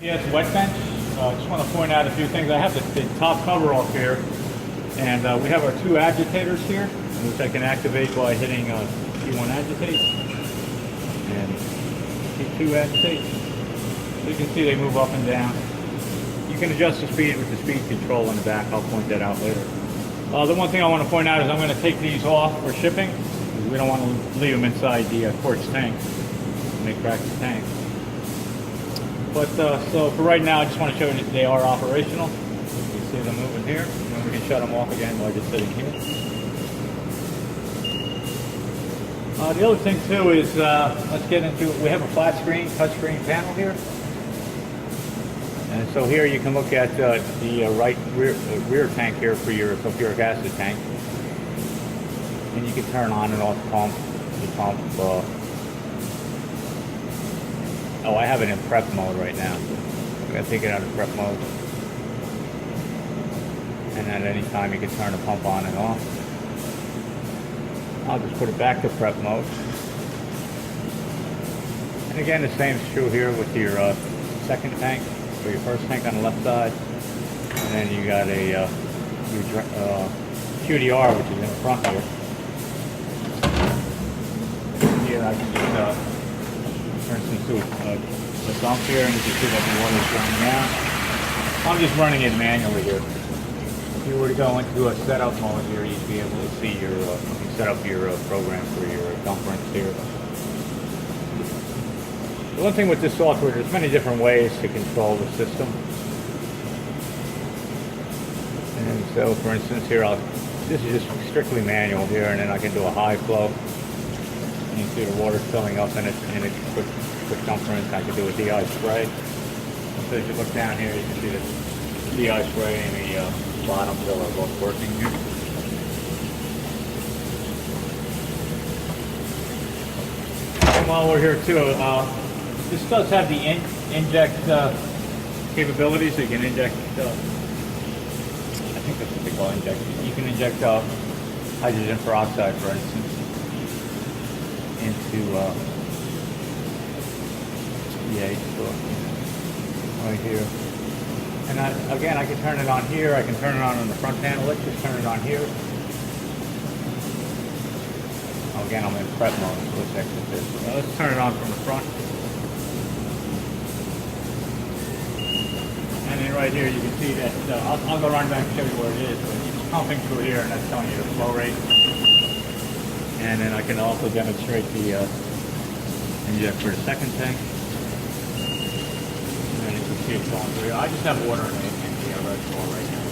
MTS Wet Bench. Just want to point out a few things. I have the top cover off here, and we have our two agitators here, which I can activate by hitting T1 agitate and T2 agitate. So you can see they move up and down. You can adjust the speed with the speed control in the back. I'll point that out later. The one thing I want to point out is I'm going to take these off for shipping. We don't want to leave them inside the quartz tank. They crack the tank. But so for right now, I just want to show you that they are operational. You see them moving here, and then we can shut them off again while just sitting here. The other thing too is, let's get into it. We have a flat screen, touch screen panel here. And so here you can look at the right rear tank here for your sulfuric acid tank. And you can turn on and off the pump. Oh, I have it in prep mode right now. I'm going to take it out of prep mode. And at any time you can turn the pump on and off. I'll just put it back to prep mode. And again, the same is true here with your second tank, or your first tank on the left side. And then you got a your QDR, which is in the front here. Here I can just for instance, do a dump here, and you can see that the water is running out. I'm just running it manually here. If you were to go into a setup mode here, you'd be able to see your set up your program for your dump rinse here. The one thing with this software, there's many different ways to control the system. And so, for instance, here this is just strictly manual here, and then I can do a high flow. You can see the water filling up in it, and it's quick dump rinse. I can do a DI spray. So as you look down here, you can see the DI spray and the bottom fill are both working here. And while we're here too, this does have the inject capability, so you can inject, I think that's what they call injection. You can inject hydrogen peroxide, for instance, into right here. And again, I can turn it on here. I can turn it on the front panel. Let's just turn it on here. Oh, again, I'm in prep mode, so let's exit this. Now let's turn it on from the front. And then right here, you can see that, I'll go run back and show you where it is. But it's pumping through here, and that's telling you the flow rate. And then I can also demonstrate the inject for the second tank. And you can see it flowing through. I just have water in the reservoir right now.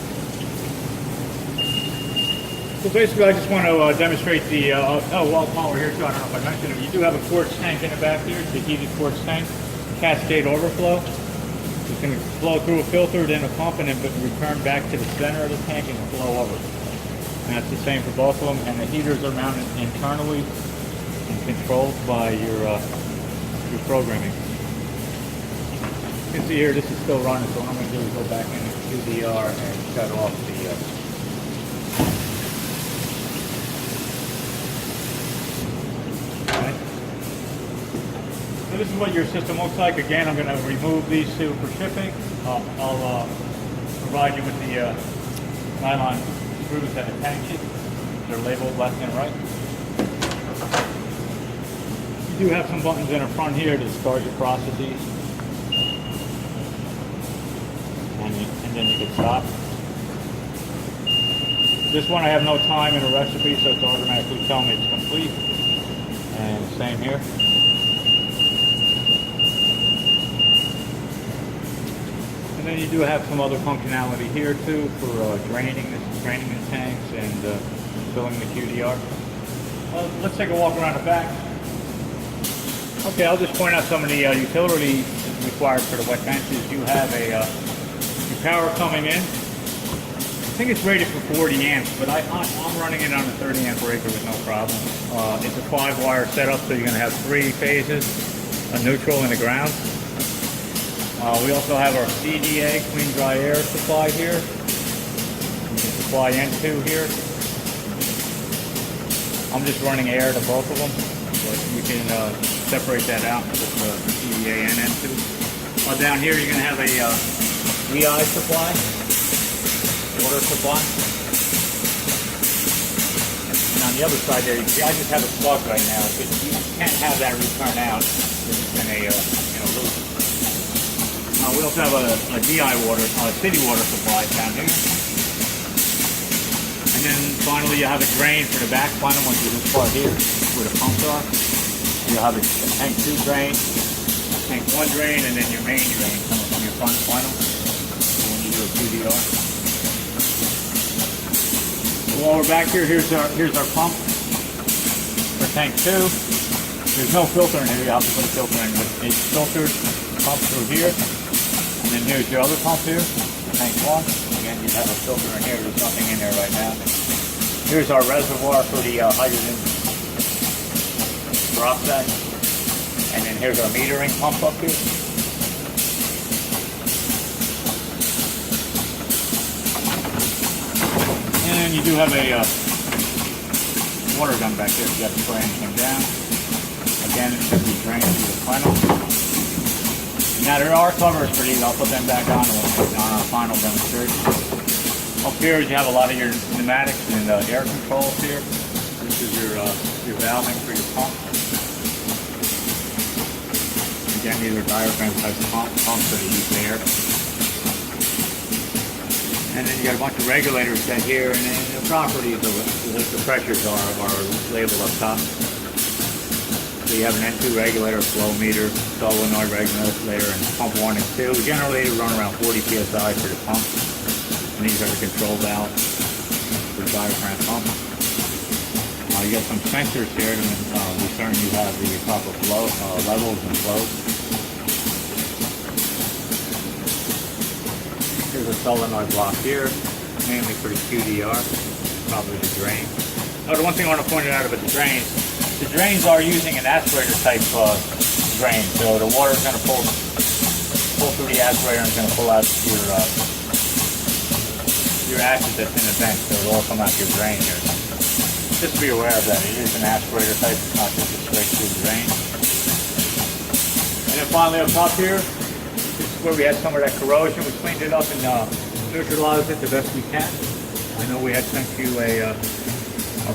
So basically, I just want to demonstrate the, while we're here too, I don't know if I mentioned it, you do have a quartz tank in the back here. It's a heated quartz tank. Cascade overflow. You can flow through a filter, then a pump, and then return back to the center of the tank and flow over. And that's the same for both of them, and the heaters are mounted internally and controlled by your programming. You can see here this is still running, so what I'm going to do is go back into QDR and shut off the okay. So this is what your system looks like. Again, I'm going to remove these two for shipping. I'll provide you with the nylon screws that attach it. They're labeled left and right. You do have some buttons in the front here to start your processes. And then you can stop. This one I have no time in the recipe, so it's automatically telling me it's complete. And same here. And then you do have some other functionality here too for draining the tanks and filling the QDR. Well, let's take a walk around the back. Okay, I'll just point out some of the utility required for the wet benches. You have your power coming in. I think it's rated for 40 amps, but I'm running it on a 30 amp breaker with no problem. It's a 5-wire setup, so you're going to have 3 phases, a neutral and a ground. We also have our CDA, clean dry air supply here. You can supply N2 here. I'm just running air to both of them, but you can separate that out with the CDA and N2. Down here you're going to have a VI supply, water supply. And on the other side there, you see I just have it plugged right now. But you can't have that return out. It's in a loop. We also have a DI water, city water supply down here. And then finally you have a drain for the back funnel, which is this part here, where the pumps are. You'll have a tank 2 drain, tank 1 drain, and then your main drain coming from your front funnel when you do a PDR. So while we're back here, here's our pump for tank 2. There's no filter in here, you have to put a filter in, but it's filtered, pump through here. And then here's your other pump here, tank 1. Again, you have a filter in here, there's nothing in there right now. Here's our reservoir for the hydrogen peroxide. And then here's our metering pump up here. And you do have a water gun back there if you have to spray anything down. Again, it should be drained through the funnel. Now there are covers for these. I'll put them back on our final demonstration. Up here you have a lot of your pneumatics and air controls here. This is your valving for your pump. Again, these are diaphragm type pumps that use air. And then you got a bunch of regulators set here, and then the properties of the pressures are labeled up top. So you have an N2 regulator, flow meter, solenoid regulator, and pump 1 and 2. Generally they run around 40 psi for the pump. And these are the control valves for the diaphragm pump. You got some sensors here to determine you have the proper flow levels and flows. Here's a solenoid block here, mainly for the QDR, probably the drain. Oh, the one thing I want to point out about the drains are using an aspirator type drain, so the water is going to pull through the aspirator and it's going to pull out your acid that's in the bench, so it'll all come out your drain here. Just be aware of that. It is an aspirator type, it's not just a straight through drain. And then finally up top here, this is where we had some of that corrosion. We cleaned it up and neutralized it the best we can. I know we had sent you a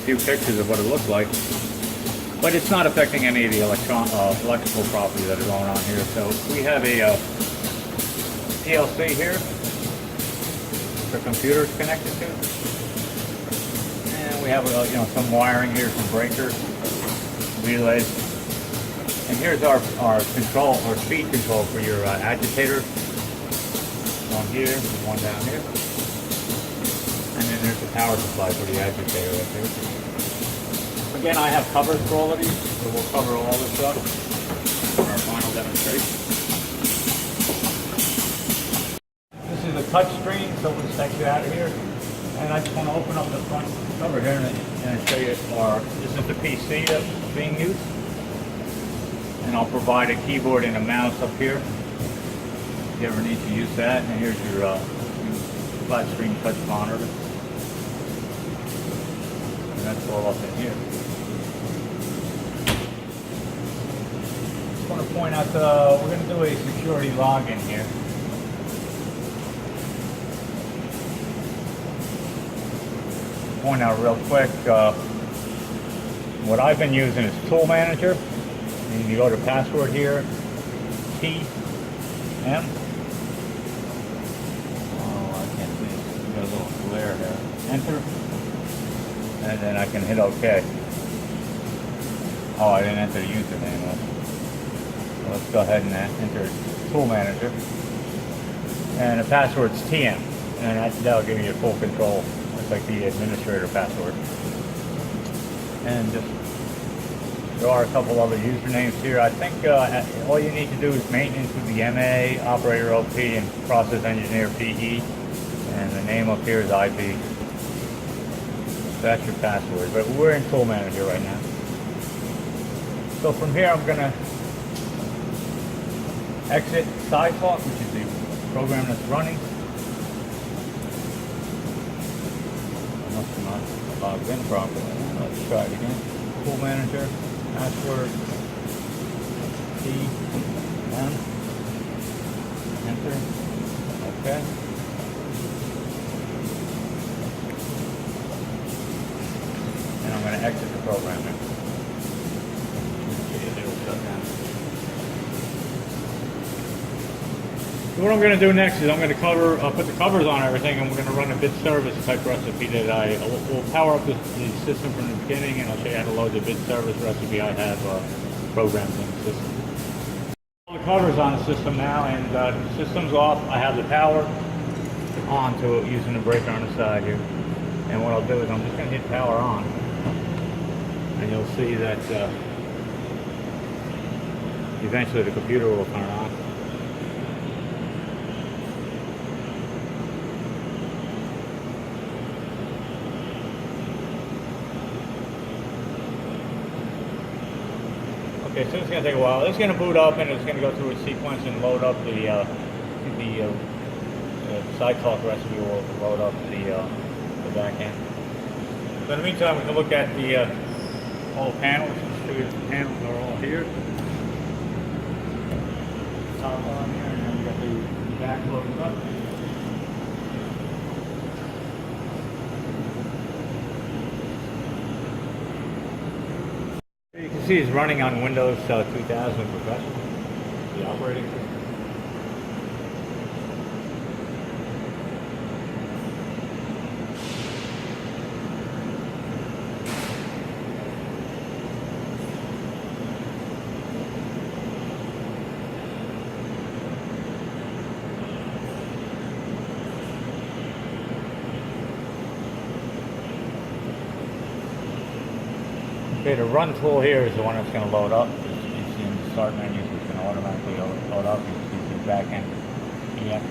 few pictures of what it looked like. But it's not affecting any of the electrical properties that are going on here. So we have a PLC here for computers connected to. And we have some wiring here, some breakers, relays. And here's our control, or speed control for your agitator. One here, one down here. And then there's the power supply for the agitator up here. Again, I have covers for all of these, so we'll cover all this stuff for our final demonstration. This is a touch screen, so we'll just take it out of here. And I just want to open up the front cover here and show you this is the PC that's being used. And I'll provide a keyboard and a mouse up here if you ever need to use that. And here's your flat screen touch monitor. And that's all up in here. I want to point out we're going to do a security login here. Point out real quick, what I've been using is Tool Manager. And you go to password here, TM. Oh, I can't see it. Got a little glare there. Enter, and then I can hit OK. Oh, I didn't enter the username. Let's go ahead and enter Tool Manager. And the password's TM. And that'll give you full control. It's like the administrator password. And just, there are a couple other usernames here. I think all you need to do is maintenance with the MA, operator OP, and process engineer PE. And the name up here is IP. So that's your password. But we're in Tool Manager right now. So from here I'm going to exit SideTalk, which is the program that's running. I must have not logged in properly. Let's try it again. Tool Manager, password, TM. Okay. And I'm going to exit the program now. See if it'll shut down. So what I'm going to do next is I'm going to put the covers on everything, and we're going to run a bit service type recipe that we'll power up the system from the beginning, and I'll show you how to load the bit service recipe I have programmed in the system. All the covers on the system now, and the system's off. I have the power on to it using the breaker on the side here. And what I'll do is I'm just going to hit power on, and you'll see that eventually the computer will turn on. Okay, so it's going to take a while. It's going to boot up, and it's going to go through a sequence and load up the side talk recipe will load up the back end. So in the meantime, we can look at the all panels. Show you the panels are all here. Top on here, and then we got the back loaded up. You can see it's running on Windows 2000 Professional, the operating system. Okay, the run tool here is the one that's going to load up. You see in the start menu, so it's going to automatically load up. You can see the back end EX.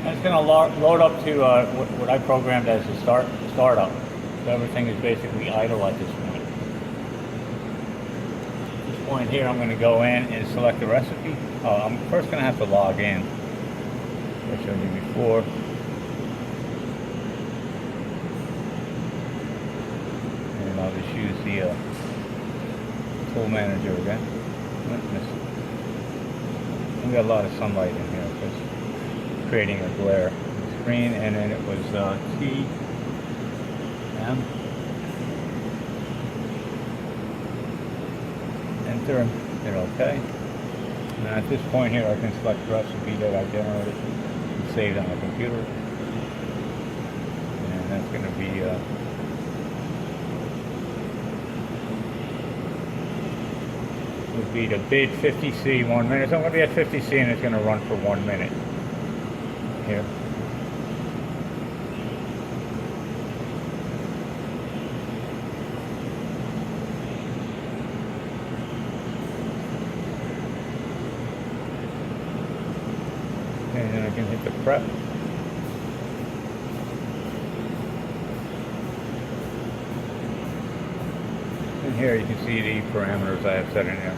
And it's going to load up to what I programmed as a startup. So everything is basically idle at this point. At this point here, I'm going to go in and select the recipe. I'm first going to have to log in. I showed you before. I'll just use the tool manager again. We got a lot of sunlight in here, just creating a glare screen. And then it was T M. Enter. Hit OK. And at this point here, I can select the recipe that I generated and saved on the computer. And that's going to be would be the bid 50C 1 minute. So I'm going to be at 50C, and it's going to run for 1 minute here. And then I can hit the prep. And here you can see the parameters I have set in here.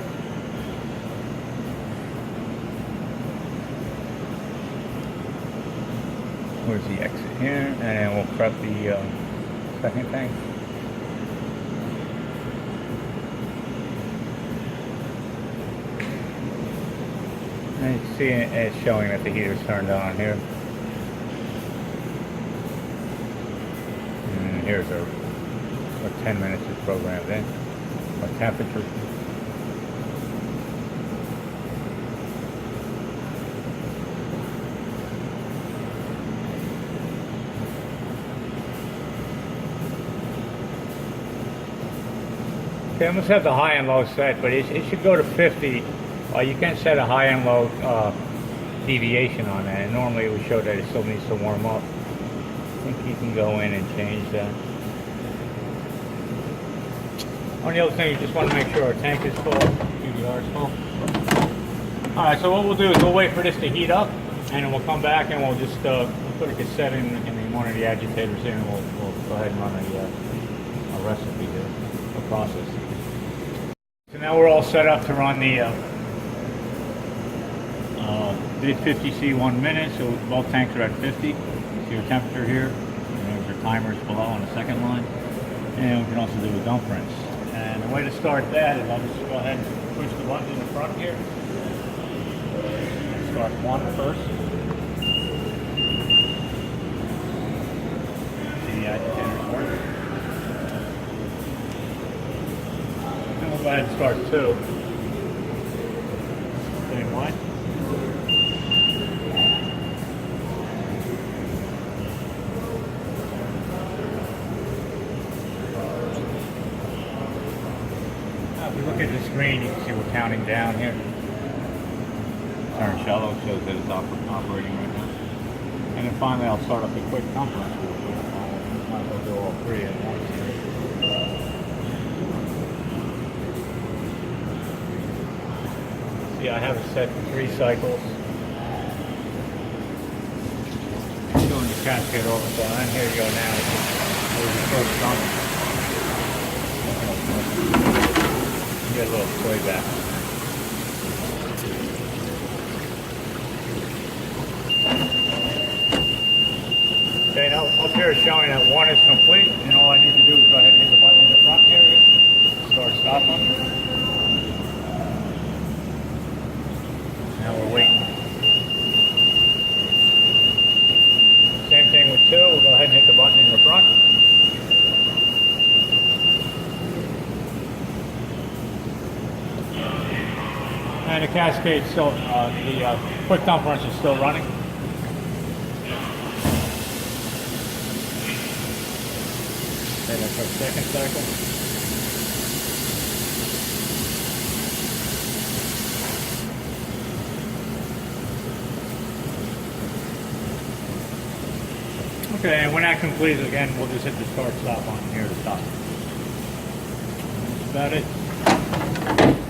Where's the exit here? And then we'll prep the second thing. And you can see it's showing that the heater's turned on here. And here's our 10 minutes is programmed in. Our temperature. Okay, I must have the high and low set, but it should go to 50. You can set a high and low deviation on that, and normally it would show that it still needs to warm up. I think you can go in and change that. Only other thing, you just want to make sure our tank is full, QDR is full. Alright, so what we'll do is we'll wait for this to heat up, and then we'll come back and we'll just we'll put a cassette in one of the agitators here, and we'll go ahead and run a recipe here, a process. So now we're all set up to run the bid 50C 1 minute, so both tanks are at 50. See your temperature here, and there's your timers below on the second line. And we can also do a dump rinse. And the way to start that is I'll just go ahead and push the button in the front here. Start one first. See the agitators work. And we'll go ahead and start two. Same way. Now, if you look at the screen, you can see we're counting down here. Turn shallow shows that it's operating right now. And then finally I'll start up the quick conference. Might as well do all three at once here. See, I have it set for 3 cycles. Doing the cascade overflow. And here you go now. There's the first dump. Get a little sway back. Okay, now up here is showing that 1 is complete, and all I need to do is go ahead and hit the button in the front area, start stop on. Now we're waiting. Same thing with 2, we'll go ahead and hit the button in the front. And the cascade still, the quick dump wrench is still running. Okay, that's our second cycle. Okay, and when that completes, again, we'll just hit the start stop on here to stop. That's about it.